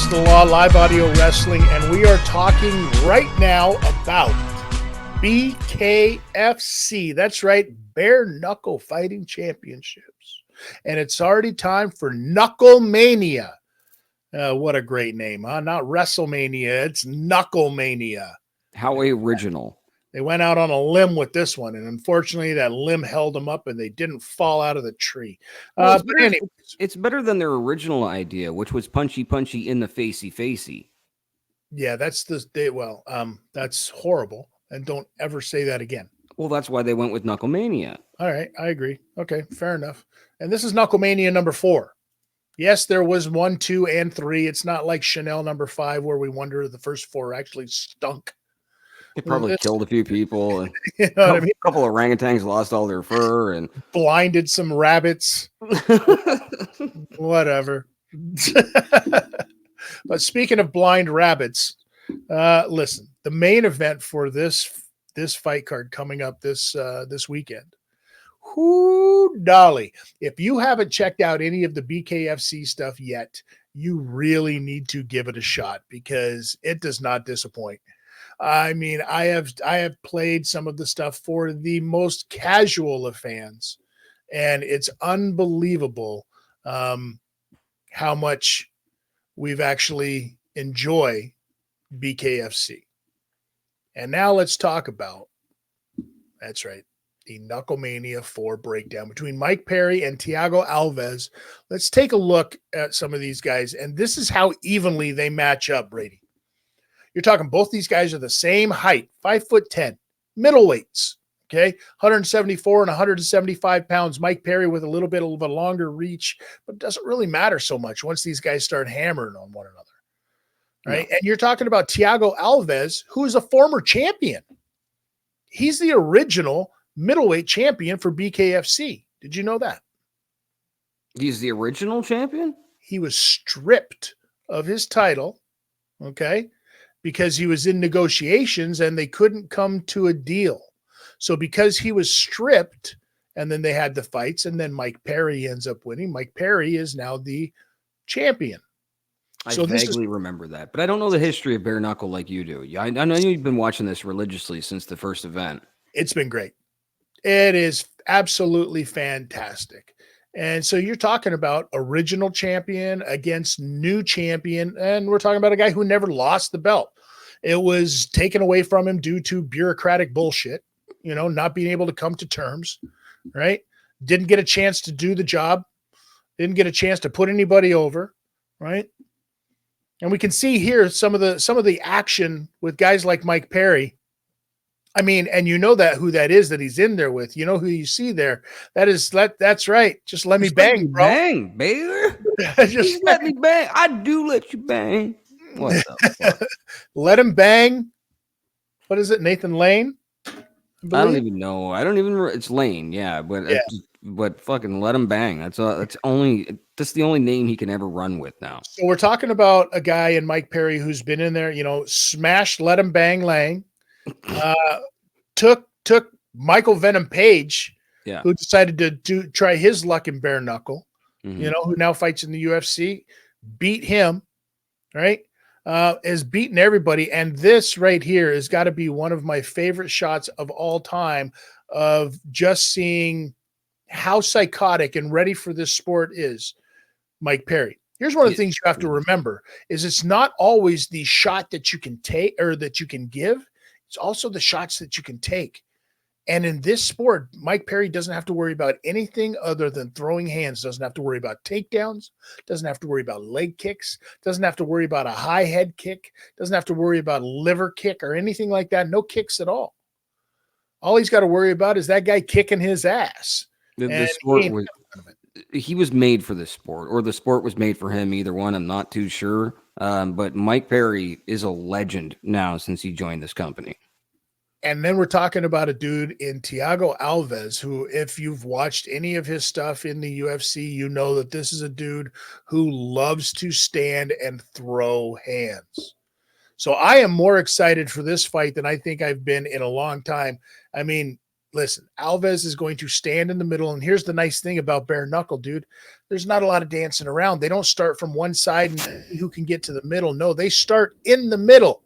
Against the Law, live audio wrestling, and we are talking right now about BKFC. That's right, Bare Knuckle Fighting Championships. And it's already time for Knucklemania. What a great name, huh? Not WrestleMania, it's Knucklemania. How original. They went out on a limb with this one, and unfortunately that limb held them up and they didn't fall out of the tree. Well, But anyway. It's better than their original idea, which was punchy in the facey. Yeah, that's that's horrible. And don't ever say that again. Well, that's why they went with Knucklemania. All right, I agree. Okay, fair enough. And this is Knucklemania number 4. Yes, there was 1, 2, and 3. It's not like Chanel number 5 where we wonder if the first 4 actually stunk. It probably killed a few people. And you know what I mean? A couple of orangutans lost all their fur and blinded some rabbits. Whatever. But speaking of blind rabbits, listen, the main event for this fight card coming up this weekend. Whoo, dolly. If you haven't checked out any of the BKFC stuff yet, you really need to give it a shot because it does not disappoint. I mean, I have played some of the stuff for the most casual of fans, and it's unbelievable how much we've actually enjoyed BKFC. And now let's talk about, that's right, the Knucklemania 4 breakdown between Mike Perry and Thiago Alves. Let's take a look at some of these guys, and this is how evenly they match up, Brady. You're talking both these guys are the same height, 5'10", middleweights, okay? 174 and 175 pounds. Mike Perry with a little bit of a longer reach, but it doesn't really matter so much once these guys start hammering on one another, right? No. And you're talking about Thiago Alves, who is a former champion. He's the original middleweight champion for BKFC. Did you know that? He's the original champion? He was stripped of his title, okay? Because he was in negotiations and they couldn't come to a deal. So because he was stripped and then they had the fights and then Mike Perry ends up winning, Mike Perry is now the champion. I vaguely remember that, but I don't know the history of bare knuckle like you do. I know you've been watching this religiously since the first event. It's been great. It is absolutely fantastic. And so you're talking about original champion against new champion, and we're talking about a guy who never lost the belt. It was taken away from him due to bureaucratic bullshit, not being able to come to terms, right? Didn't get a chance to do the job, didn't get a chance to put anybody over, right? And we can see here some of the action with guys like Mike Perry. I mean, and you know that who that is that he's in there with. You know who you see there. That's right. Just let me bang, bro. Bang, baby. Just let me bang. I do let you bang. What the fuck? Let him bang. What is it, Nathan Lane? I don't even know. It's Lane, yeah, but fucking let him bang. That's the only name he can ever run with now. So we're talking about a guy in Mike Perry who's been in there, smashed let him bang Lang. Took Michael Venom Page, who decided to try his luck in bare knuckle, who now fights in the UFC, beat him, right? Has beaten everybody. And this right here has got to be one of my favorite shots of all time of just seeing how psychotic and ready for this sport is Mike Perry. Here's one of the things you have to remember is it's not always the shot that you can take or that you can give. It's also the shots that you can take. And in this sport, Mike Perry doesn't have to worry about anything other than throwing hands, doesn't have to worry about takedowns, doesn't have to worry about leg kicks, doesn't have to worry about a high head kick, doesn't have to worry about a liver kick or anything like that. No kicks at all. All he's got to worry about is that guy kicking his ass. He was made for this sport, or the sport was made for him. Either one, I'm not too sure. But Mike Perry is a legend now since he joined this company. And then we're talking about a dude in Thiago Alves, who, if you've watched any of his stuff in the UFC, you know that this is a dude who loves to stand and throw hands. So I am more excited for this fight than I think I've been in a long time. I mean, listen, Alves is going to stand in the middle. And here's the nice thing about bare knuckle, dude. There's not a lot of dancing around. They don't start from one side and see who can get to the middle. No, they start in the middle.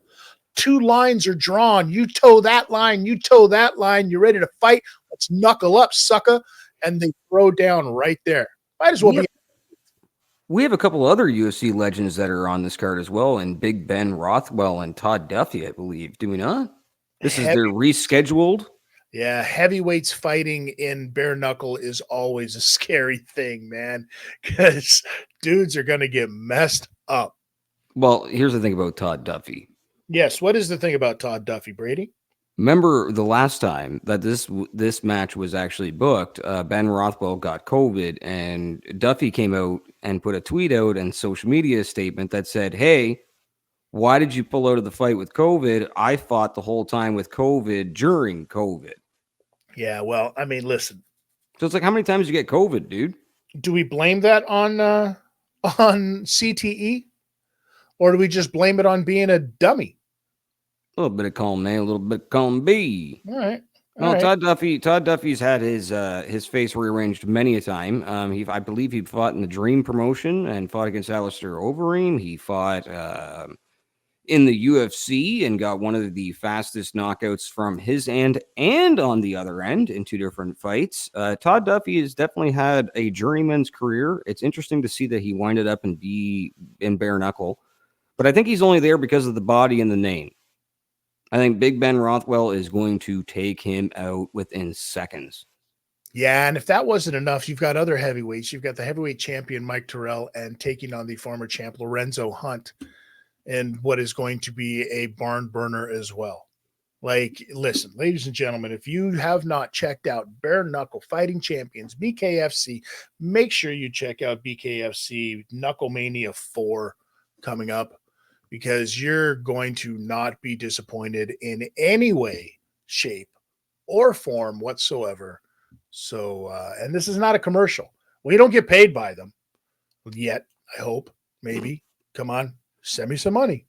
2 lines are drawn. You toe that line. You toe that line. You're ready to fight. Let's knuckle up, sucker. And they throw down right there. Might as well be. We have a couple other UFC legends that are on this card as well, and Big Ben Rothwell and Todd Duffy, I believe. Do we not? This is their rescheduled. Yeah, heavyweights fighting in bare knuckle is always a scary thing, man, because dudes are going to get messed up. Well, here's the thing about Todd Duffy. Yes, what is the thing about Todd Duffy, Brady? Remember the last time that this match was actually booked, Ben Rothwell got COVID, and Duffy came out and put a tweet out and social media statement that said, "Hey, why did you pull out of the fight with COVID? I fought the whole time with COVID during COVID." Yeah, well, I mean, listen. So it's like, how many times you get COVID, dude? Do we blame that on CTE, or do we just blame it on being a dummy? A little bit of column A, a little bit of column B. All right. No, Todd Duffy's had his face rearranged many a time. I believe he fought in the Dream promotion and fought against Alistair Overeem. He fought in the UFC and got one of the fastest knockouts from his end and on the other end in 2 different fights. Todd Duffy has definitely had a journeyman's career. It's interesting to see that he winded up in bare knuckle, but I think he's only there because of the body and the name. I think Big Ben Rothwell is going to take him out within seconds. Yeah, and if that wasn't enough, you've got other heavyweights. You've got the heavyweight champion Mike Terrell and taking on the former champ Lorenzo Hunt in what is going to be a barn burner as well. Like, listen, ladies and gentlemen, if you have not checked out Bare Knuckle Fighting Champions, BKFC, make sure you check out BKFC Knucklemania 4 coming up, because you're going to not be disappointed in any way, shape, or form whatsoever. So, and this is not a commercial. We don't get paid by them yet, I hope. Maybe. Come on, send me some money.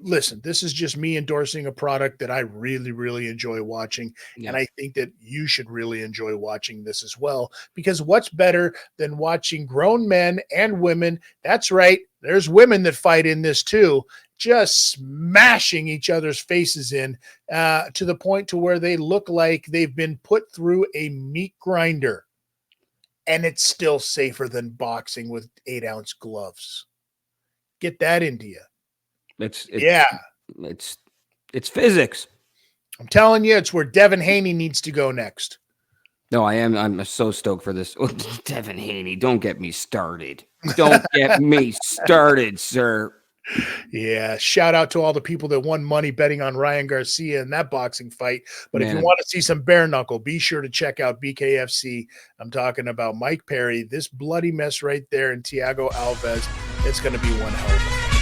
Listen, this is just me endorsing a product that I really, really enjoy watching. Yeah. And I think that you should really enjoy watching this as well, because what's better than watching grown men and women? That's right. There's women that fight in this too, just smashing each other's faces in to the point to where they look like they've been put through a meat grinder, and it's still safer than boxing with 8-ounce gloves. Get that into you. It's physics. I'm telling you, it's where Devin Haney needs to go next. No, I'm so stoked for this. Oh, Devin Haney, don't get me started. Don't get me started, sir. Yeah, shout out to all the people that won money betting on Ryan Garcia in that boxing fight. But if you want to see some bare knuckle, be sure to check out BKFC. I'm talking about Mike Perry, this bloody mess right there, and Thiago Alves. It's going to be one hell of a fight.